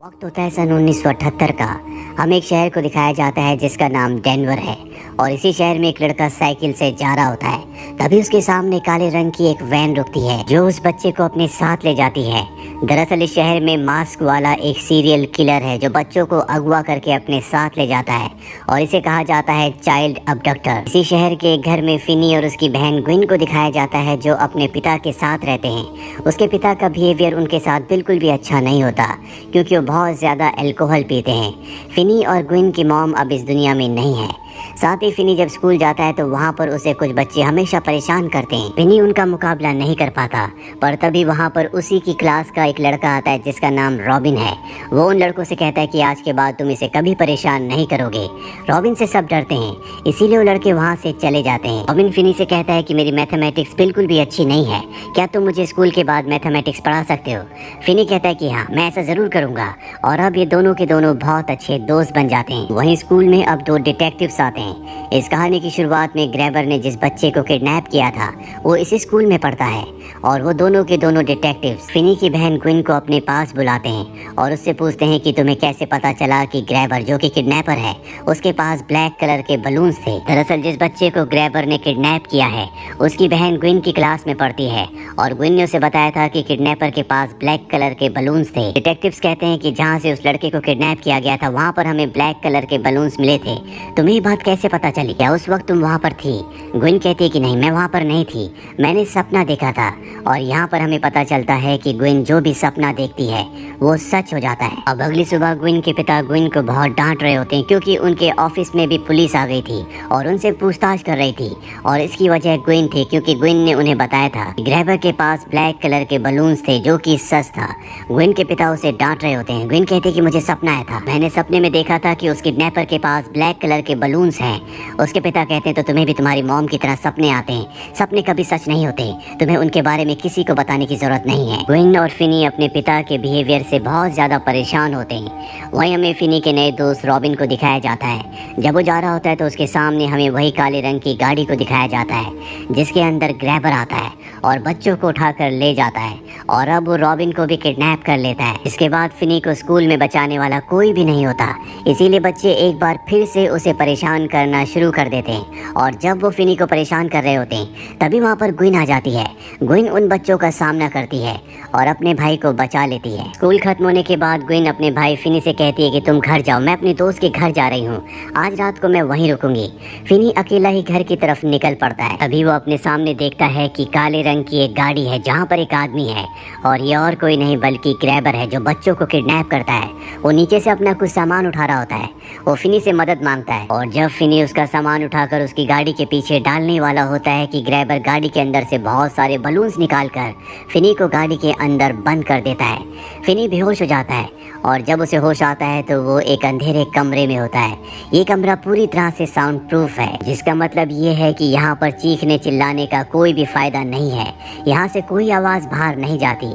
वक्त होता है सन 1978 का। हमें एक शहर को दिखाया जाता है जिसका नाम डेनवर है और इसी शहर में एक लड़का साइकिल से जा रहा होता है। तभी उसके सामने काले रंग की एक वैन रुकती है जो उस बच्चे को अपने साथ ले जाती है। दरअसल इस शहर में मास्क वाला एक सीरियल किलर है जो बच्चों को अगवा करके अपने साथ ले जाता है और इसे कहा जाता है चाइल्ड अबडक्टर। इसी शहर के एक घर में फिनी और उसकी बहन ग्विन को दिखाया जाता है जो अपने पिता के साथ रहते हैं। उसके पिता का बिहेवियर उनके साथ बिल्कुल भी अच्छा नहीं होता क्योंकि वो बहुत ज़्यादा अल्कोहल पीते हैं। फिनी और ग्विन की मॉम अब इस दुनिया में नहीं है। साथ ही फिनी जब स्कूल जाता है तो वहाँ पर उसे कुछ बच्चे हमेशा परेशान करते हैं। फिनी उनका मुकाबला नहीं कर पाता, पर तभी वहाँ पर उसी की क्लास का एक लड़का आता है जिसका नाम रॉबिन है। वो उन लड़कों से कहता है कि आज के बाद तुम इसे कभी परेशान नहीं करोगे। रॉबिन से सब डरते हैं, इसीलिए वो लड़के वहाँ से चले जाते हैं। रॉबिन फिनी से कहता है कि मेरी मैथमेटिक्स बिल्कुल भी अच्छी नहीं है, क्या तुम मुझे स्कूल के बाद मैथमेटिक्स पढ़ा सकते हो? फिनी कहता है कि हाँ, मैं ऐसा ज़रूर करूँगा। और अब ये दोनों के दोनों बहुत अच्छे दोस्त बन जाते हैं। वहीं स्कूल में अब दो डिटेक्टिव्स आते हैं। इस कहानी की शुरुआत में ग्रैबर ने जिस बच्चे को किडनैप किया था वो इसी स्कूल में पढ़ता है और वो दोनों के दोनों डिटेक्टिव्स फिनी की बहन ग्विन को अपने पास बुलाते हैं और उससे पूछते हैं कि तुम्हें कैसे पता चला कि ग्रैबर जो कि किडनैपर है उसके पास ब्लैक कलर के बलून्स थे। दरअसल जिस बच्चे को ग्रैबर ने किडनैप किया है उसकी बहन ग्विन की क्लास में पढ़ती है और ग्विन ने उसे बताया था कि किडनैपर के पास ब्लैक कलर के बलून्स थे। डिटेक्टिव्स कहते हैं कि जहाँ से उस लड़के को किडनैप किया गया था वहाँ पर हमें ब्लैक कलर के बलून्स मिले थे। तुम्हें ये बात कैसे पता चली? क्या उस वक्त तुम वहाँ पर थी? ग्विन कहती है कि नहीं, मैं वहाँ पर नहीं थी, मैंने सपना देखा था। और यहाँ पर हमें पता चलता है कि ग्विन जो भी सपना देखती है वो सच हो जाता है। अब अगली सुबह ग्विन के पिता ग्विन को बहुत डांट रहे होते हैं क्योंकि उनके ऑफिस में भी पुलिस आ गई थी और उनसे पूछताछ कर रही थी और इसकी वजह ग्विन थी क्योंकि ग्विन ने उन्हें बताया था कि ग्रैबर के पास ब्लैक कलर के बलून्स थे जो कि सच था। ग्विन के पिता उसे डांट रहे होते हैं। ग्विन कहती है कि मुझे सपना आया था, मैंने सपने में देखा था कि उस किडनैपर के पास ब्लैक कलर के बलून्स हैं। उसके पिता कहते हैं तो तुम्हें भी तुम्हारी मॉम की तरह सपने आते हैं, सपने कभी सच नहीं होते, तुम्हें उनके बारे में किसी को बताने की जरूरत नहीं है। ग्विन और फिनी अपने पिता के बिहेवियर से बहुत ज्यादा परेशान होते हैं। वहीं हमें फिनी के नए दोस्त रॉबिन को दिखाया जाता है। जब वो जा रहा होता है तो उसके सामने हमें वही काले रंग की गाड़ी को दिखाया जाता है जिसके अंदर ग्रैबर आता है और बच्चों को उठाकर ले जाता है और अब वो रॉबिन को भी किडनैप कर लेता है। इसके बाद फिनी को स्कूल में बचाने वाला कोई भी नहीं होता, इसीलिए बच्चे एक बार फिर से उसे परेशान करना शुरू कर देते हैं और जब वो फिनी को परेशान कर रहे होते हैं तभी वहाँ पर ग्विन आ जाती है। ग्विन उन बच्चों का सामना करती है और अपने भाई को बचा लेती है। स्कूल खत्म होने के बाद ग्विन अपने भाई फिनी से कहती है कि तुम घर जाओ, मैं अपने दोस्त के घर जा रही हूँ, आज रात को मैं वहीं रुकूंगी। फिनी अकेला ही घर की तरफ निकल पड़ता है। अभी वो अपने सामने देखता है कि काले रंग की एक गाड़ी है जहाँ पर एक आदमी है और ये और कोई नहीं बल्कि ग्रैबर है जो बच्चों को किडनैप करता है। वो नीचे से अपना कुछ सामान उठा रहा होता है। वो फिनी से मदद मांगता है और जब फिनी उसका सामान उठाकर उसकी गाड़ी के पीछे डालने वाला होता है कि ग्रैबर गाड़ी के अंदर से बहुत सारे बलून्स निकालकर फिनी को गाड़ी के अंदर बंद कर देता है। फिनी बेहोश हो जाता है और जब उसे होश आता है तो वो एक अंधेरे कमरे में होता है। ये कमरा पूरी तरह से साउंड प्रूफ है जिसका मतलब ये है कि यहाँ पर चीखने चिल्लाने का कोई भी फायदा नहीं है, यहाँ से कोई आवाज़ बाहर नहीं जाती।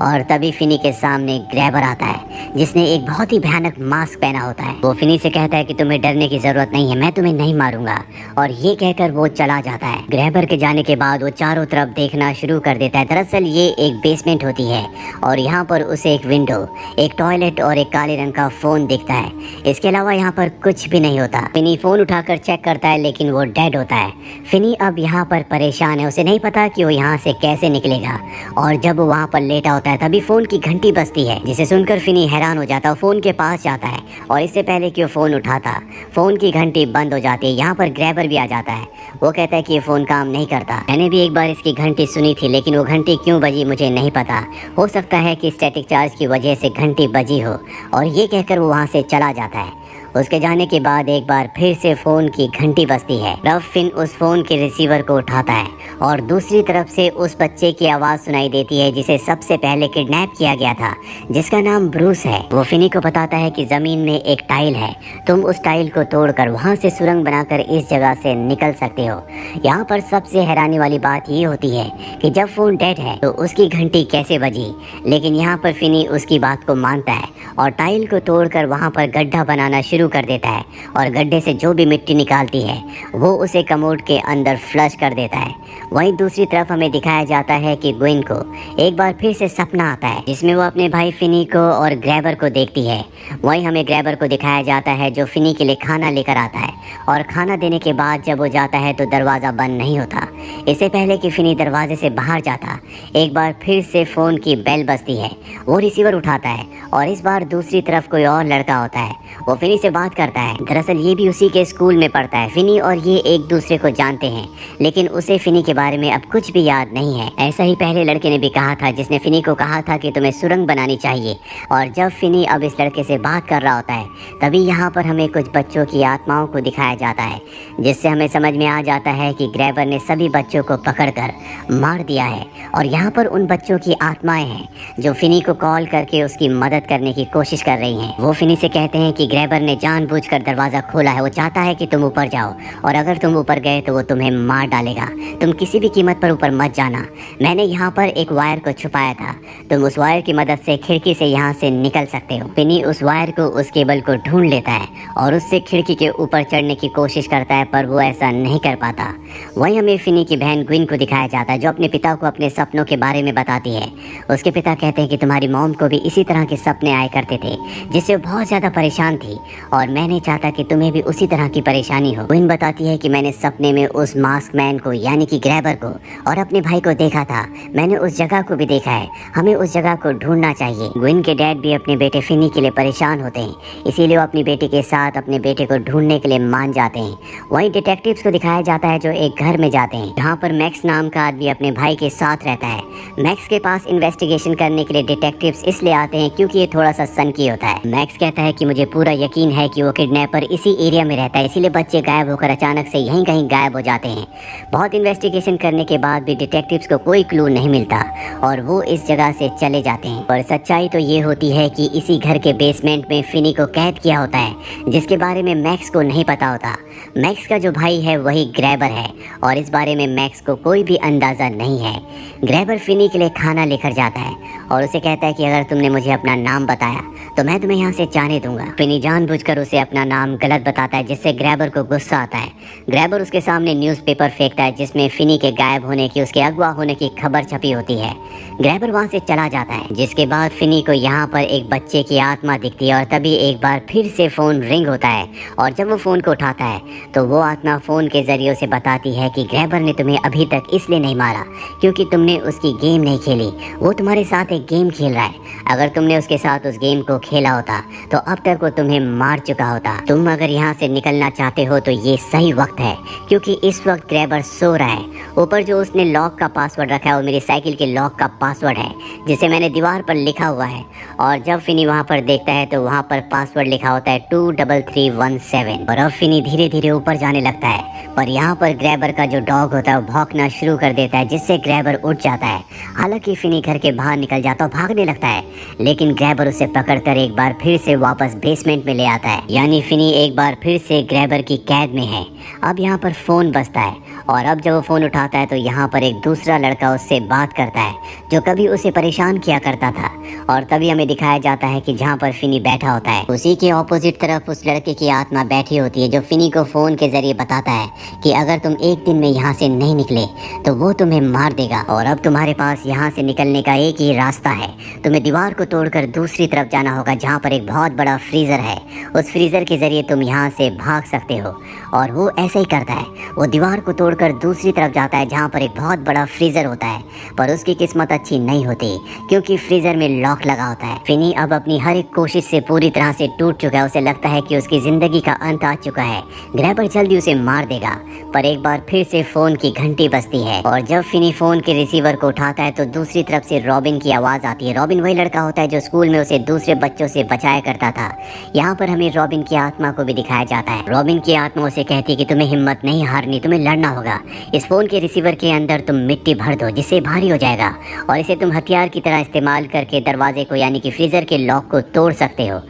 और तभी फिनी के सामने ग्रैबर आता है जिसने एक बहुत ही भयानक मास्क पहना होता है। वो फिनी से कहता है कि तुम्हें डरने की जरूरत नहीं है, मैं तुम्हें नहीं मारूंगा, और ये कहकर वो चला जाता है। ग्रैबर के जाने के बाद वो चारों तरफ देखना शुरू कर देता है। दरअसल ये एक बेसमेंट होती है और यहाँ पर उसे एक विंडो, एक टॉयलेट और एक काले रंग का फोन दिखता है। इसके अलावा यहाँ पर कुछ भी नहीं होता। फिनी फोन उठाकर चेक करता है लेकिन वो डेड होता है। फिनी अब यहाँ पर परेशान है, उसे नहीं पता कि वो यहाँ से कैसे निकलेगा। और जब वो वहाँ पर लेटा होता है तभी फोन की घंटी बजती है जिसे सुनकर फिनी हैरान हो जाता है। फोन के पास जाता है और इससे पहले कि वो फोन उठाता फोन की घंटी बंद हो जाती है। यहाँ पर ग्रैबर भी आ जाता है। वो कहता है कि ये फोन काम नहीं करता, मैंने भी एक बार इसकी घंटी सुनी थी लेकिन वो घंटी क्यों बजी मुझे नहीं पता, हो सकता है कि स्टैटिक चार्ज की वजह से घंटी बजी हो। और ये कहकर वो वहाँ से चला जाता है। उसके जाने के बाद एक बार फिर से फोन की घंटी बजती है। तब फिन उस फोन के रिसीवर को उठाता है और दूसरी तरफ से उस बच्चे की आवाज़ सुनाई देती है जिसे सबसे पहले किडनैप किया गया था जिसका नाम ब्रूस है। वो फिनी को बताता है कि ज़मीन में एक टाइल है, तुम उस टाइल को तोड़कर वहाँ से सुरंग बनाकर इस जगह से निकल सकते हो। यहाँ पर सबसे हैरानी वाली बात ये होती है कि जब फ़ोन डेड है तो उसकी घंटी कैसे बजी, लेकिन यहाँ पर फिनी उसकी बात को मानता है और टाइल को तोड़कर वहाँ पर गड्ढा बनाना शुरू शुरू कर देता है और गड्ढे से जो भी मिट्टी निकालती है वो उसे कमोड के अंदर फ्लश कर देता है। वहीं दूसरी तरफ हमें दिखाया जाता है कि ग्वेन को एक बार फिर से सपना आता है जिसमें वो अपने भाई फिनी को और ग्रैबर को देखती है। वहीं हमें ग्रैबर को दिखाया जाता है जो फिनी के लिए खाना लेकर आता है और खाना देने के बाद जब वो जाता है तो दरवाज़ा बंद नहीं होता। इससे पहले कि फिनी दरवाजे से बाहर जाता एक बार फिर से फ़ोन की बेल बजती है। वो रिसीवर उठाता है और इस बार दूसरी तरफ कोई और लड़का होता है। वो फिनी से बात करता है। दरअसल ये भी उसी के स्कूल में पढ़ता है। फिनी और ये एक दूसरे को जानते हैं लेकिन उसे फिनी के बारे में अब कुछ भी याद नहीं है। ऐसा ही पहले लड़के ने भी कहा था जिसने फिनी को कहा था कि तुम्हें सुरंग बनानी चाहिए। और जब फिनी अब इस लड़के से बात कर रहा होता है तभी यहाँ पर हमें कुछ बच्चों की आत्माओं को दिखाया जाता है जिससे हमें समझ में आ जाता है कि ग्रैबर ने सभी बच्चों को पकड़कर मार दिया है। और यहाँ पर उन बच्चों की आत्माएं हैं जो फिनी को कॉल करके उसकी मदद करने की कोशिश कर रही हैं। वो फिनी से कहते हैं कि ग्रैबर ने जानबूझकर दरवाज़ा खोला है। वो चाहता है कि तुम ऊपर जाओ और अगर तुम ऊपर गए तो वो तुम्हें मार डालेगा। तुम किसी भी कीमत पर ऊपर मत जाना। मैंने यहाँ पर एक वायर को छुपाया था। तुम उस वायर की मदद से खिड़की से यहाँ से निकल सकते हो। फिनी उस वायर को उस केबल को ढूंढ लेता है और उससे खिड़की के ऊपर चढ़ने की कोशिश करता है पर वो ऐसा नहीं कर पाता। वहीं हमें फिनी की बहन ग्विन को दिखाया जाता है जो अपने पिता को अपने सपनों के बारे में बताती है। उसके पिता कहते हैं कि तुम्हारी मॉम को भी इसी तरह के सपने आया करते थे जिससे वो बहुत ज़्यादा परेशान थी और मैं नहीं चाहता कि तुम्हें भी उसी तरह की परेशानी हो। ग्विन बताती है कि मैंने सपने में उस मास्क मैन को यानी कि ग्रैबर को और अपने भाई को देखा था। मैंने उस जगह को भी देखा है। हमें उस जगह को ढूंढना चाहिए। ग्विन के डैड भी अपने बेटे फिनी के लिए परेशान होते हैं इसीलिए वो अपनी बेटी के साथ अपने बेटे को ढूंढने के लिए मान जाते हैं। वहीं डिटेक्टिव्स को दिखाया जाता है जो एक घर में जाते हैं जहाँ पर मैक्स नाम का आदमी अपने भाई के साथ रहता है। मैक्स के पास इन्वेस्टिगेशन करने के लिए डिटेक्टिव्स इसलिए आते हैं क्योंकि ये थोड़ा सा सनकी होता है। मैक्स कहता है कि मुझे पूरा यकीन है कि वो किडनैपर इसी एरिया में रहता है इसीलिए बच्चे गायब होकर अचानक से यहीं कहीं गायब हो जाते हैं। बहुत इन्वेस्टिगेशन करने के बाद भी डिटेक्टिव्स को कोई क्लू नहीं मिलता और वो इस जगह से चले जाते हैं। और सच्चाई तो ये होती है कि इसी घर के बेसमेंट में फिनी को कैद किया होता है जिसके बारे में मैक्स को नहीं पता होता। मैक्स का जो भाई है वही ग्रैबर है और इस बारे में मैक्स को कोई भी अंदाज़ा नहीं है। ग्रैबर फिनी के लिए खाना लेकर जाता है और उसे कहता है कि अगर तुमने मुझे अपना नाम बताया तो मैं तुम्हें यहाँ से जाने दूंगा। फिनी जानबूझकर उसे अपना नाम गलत बताता है जिससे ग्रैबर को गुस्सा आता है। ग्रैबर उसके सामने न्यूज़पेपर फेंकता है जिसमें फिनी के गायब होने की उसके अगवा होने की खबर छपी होती है। ग्रैबर वहाँ से चला जाता है जिसके बाद फिनी को यहाँ पर एक बच्चे की आत्मा दिखती है और तभी एक बार फिर से फ़ोन रिंग होता है और जब वो फ़ोन को उठाता है तो वो आत्मा फ़ोन के ज़रिए से बताती है कि ग्रैबर ने तुम्हें अभी तक इसलिए नहीं मारा क्योंकि तुमने उसकी गेम नहीं खेली। वो तुम्हारे साथ एक गेम खेल रहा है। अगर तुमने उसके साथ उस गेम को खेला होता तो अब तक वो तुम्हें मार चुका होता। तुम अगर यहाँ से निकलना चाहते हो तो ये सही वक्त है क्योंकि इस वक्त ग्रैबर सो रहा है। ऊपर जो उसने लॉक का पासवर्ड रखा है वो मेरी साइकिल के लॉक का पासवर्ड है जिसे मैंने दीवार पर लिखा हुआ है। और जब फिनी वहाँ पर देखता है तो वहाँ पर पासवर्ड लिखा होता है 23317 और अब फिनी धीरे धीरे ऊपर जाने लगता है। पर यहाँ पर ग्रैबर का जो डॉग होता है वो भौंकना शुरू कर देता है जिससे ग्रैबर उठ जाता है। हालांकि फिनी घर के बाहर निकल जाता और भागने लगता है लेकिन ग्रैबर उसे पकड़कर एक बार फिर से वापस बेसमेंट में ले आता है। यानी फिनी एक बार फिर से ग्रैबर की कैद में है। अब यहाँ पर फ़ोन बजता है और अब जब वो फ़ोन उठाता है तो यहाँ पर एक दूसरा लड़का उससे बात करता है जो कभी उसे परेशान किया करता था। और तभी हमें दिखाया जाता है कि जहाँ पर फिनी बैठा होता है उसी के ऑपोजिट तरफ उस लड़के की आत्मा बैठी होती है जो फिनी को फ़ोन के जरिए बताता है कि अगर तुम एक दिन में यहाँ से नहीं निकले तो वो तुम्हें मार देगा और अब तुम्हारे पास यहाँ से निकलने का एक ही रास्ता है। तुम्हें दीवार को तोड़कर दूसरी तरफ जाना होगा जहाँ पर एक बहुत बड़ा फ्रीज़र है। उस फ्रीज़र के ज़रिए तुम यहाँ से भाग सकते हो। और वो ऐसे ही करता है। वो दीवार को तोड़कर दूसरी तरफ जाता है जहाँ पर एक बहुत बड़ा फ्रीज़र होता है पर उसकी किस्मत अच्छी नहीं होती क्योंकि फ्रीज़र में लॉक लगा होता है। फिनी अब अपनी हर एक कोशिश से पूरी तरह से टूट चुका है। उसे लगता है कि उसकी ज़िंदगी का अंत आ चुका है। ग्रैबर जल्दी उसे मार देगा पर एक बार फिर से फ़ोन की घंटी बजती है और जब फिनी फ़ोन के रिसीवर को उठाता है तो दूसरी तरफ से रॉबिन की आवाज़ आती है। रॉबिन वही लड़का होता है जो स्कूल में उसे दूसरे बच्चों से बचाया करता था। यहाँ पर हमें रॉबिन की आत्मा को भी दिखाया जाता है। रॉबिन की आत्मा उसे उसे कहती है कि तुम्हें हिम्मत नहीं हारनी, तुम्हें लड़ना होगा। इस फोन के रिसीवर के अंदर तुम मिट्टी भर दो जिससे भारी हो जाएगा और इसे तुम हथियार की तरह इस्तेमाल करके दरवाजे को यानी कि फ्रीजर के लॉक को तोड़ सकते हो।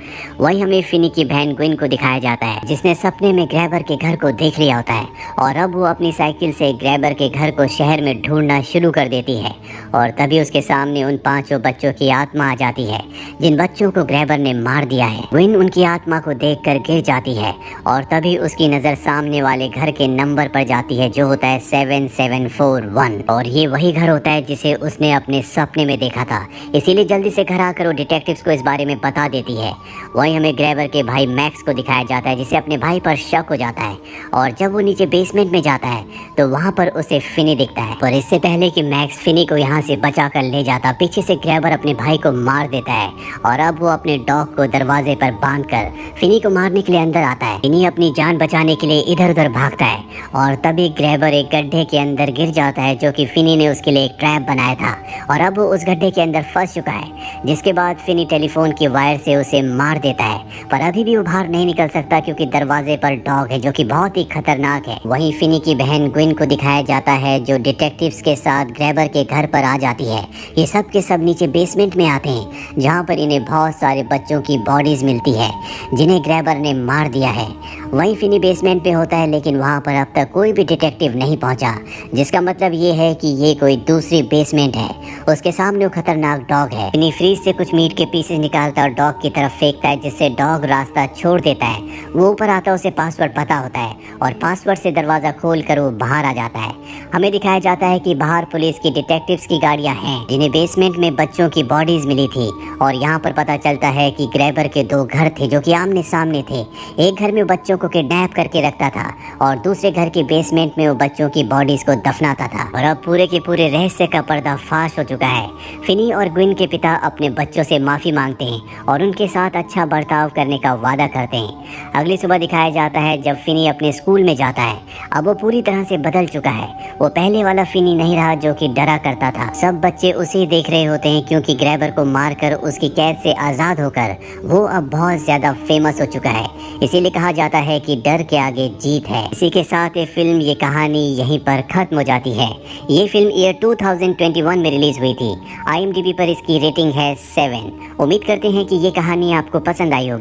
वही हमें फिनी की बहन ग्विन को दिखाया जाता है जिसने सपने में ग्रैबर के घर को देख लिया होता है और अब वो अपनी साइकिल से ग्रैबर के घर को शहर में ढूंढना शुरू कर देती है। और तभी उसके सामने उन 5 बच्चों की आत्मा आ जाती है जिन बच्चों को ग्रैबर ने मार दिया है। ग्विन उनकी आत्मा को देखकर गिर जाती है और तभी उसकी नज़र सामने वाले घर के नंबर पर जाती है जो होता है 7741 और ये वही घर होता है जिसे उसने अपने सपने में देखा था। इसीलिए जल्दी से घर आकर वो डिटेक्टिव्स को इस बारे में बता देती है। वहीं हमें ग्रैबर के भाई मैक्स को दिखाया जाता है जिसे अपने भाई पर शक हो जाता है और जब वो नीचे बेसमेंट में जाता है तो वहाँ पर उसे फिनी दिखता है। पर इससे पहले कि मैक्स फिनी को यहाँ से बचा कर ले जाता, पीछे से ग्रैबर अपने भाई को मार देता है और अब वो अपने डॉग को दरवाजे पर बांधकर फिनी को मारने के लिए अंदर आता है। फिनी अपनी जान बचाने के लिए इधर उधर भागता है और तभी ग्रैबर एक गड्ढे के अंदर गिर जाता है जो कि फिनी ने उसके लिए एक ट्रैप बनाया था और अब वो उस गड्ढे के अंदर फंस चुका है। जिसके बाद फिनी टेलीफोन की वायर से उसे मार देता है पर अभी भी वो बाहर नहीं निकल सकता क्योंकि दरवाजे पर डॉग है जो कि बहुत ही खतरनाक है। वहीं फिनी की बहन ग्विन को दिखाया जाता है जो डिटेक्टिव्स के साथ ग्रैबर के घर पर आ जाती है। ये सब के सब नीचे बेसमेंट में आते हैं जहाँ पर इन्हें बहुत सारे बच्चों की बॉडीज मिलती है जिन्हें ग्रैबर ने मार दिया है। वहीं फिनी बेसमेंट पे होता है लेकिन वहाँ पर अब तक कोई भी डिटेक्टिव नहीं पहुँचा, जिसका मतलब ये है कि ये कोई दूसरी बेसमेंट है। उसके सामने वो खतरनाक डॉग है। फिनी फ्रीज से कुछ मीट के पीसेस निकालता और डॉग की तरफ फेंकता है जिससे डॉग रास्ता छोड़ देता है। वो ऊपर आता, उसे पासवर्ड पता होता है और पासवर्ड से दरवाज़ा खोल कर वो बाहर आ जाता है। हमें दिखाया जाता है कि बाहर पुलिस की डिटेक्टिव्स की गाड़ियाँ हैं जिन्हें बेसमेंट में बच्चों की बॉडीज मिली थी और यहाँ पर पता चलता है कि ग्रैबर के 2 घर थे जो कि आमने सामने थे। एक घर में बच्चों को किडनैप करके रखता था और दूसरे घर के बेसमेंट में वो बच्चों की बॉडीज को दफनाता था। और अब पूरे के पूरे रहस्य का पर्दाफाश हो चुका है। फिनी और ग्विन के पिता अपने बच्चों से माफ़ी मांगते हैं और उनके साथ अच्छा बर्ताव करने का वादा करते हैं। अगली सुबह दिखाया जाता है जब फिनी अपने स्कूल में जाता है। अब वो पूरी तरह से बदल चुका है। वो पहले वाला फिनी नहीं रहा जो कि डरा करता था। सब बच्चे उसे देख रहे होते हैं क्योंकि ग्रैबर को मारकर उसकी कैद से आज़ाद होकर वो अब बहुत ज़्यादा फेमस हो चुका है। इसीलिए कहा जाता है कि डर के आगे जीत है। इसी के साथ ये फिल्म, ये कहानी यहीं पर ख़त्म हो जाती है। ये फिल्म ईयर 2021 में रिलीज़ हुई थी। IMDb पर इसकी रेटिंग है 7। उम्मीद करते हैं कि ये कहानी आपको पसंद आई होगी।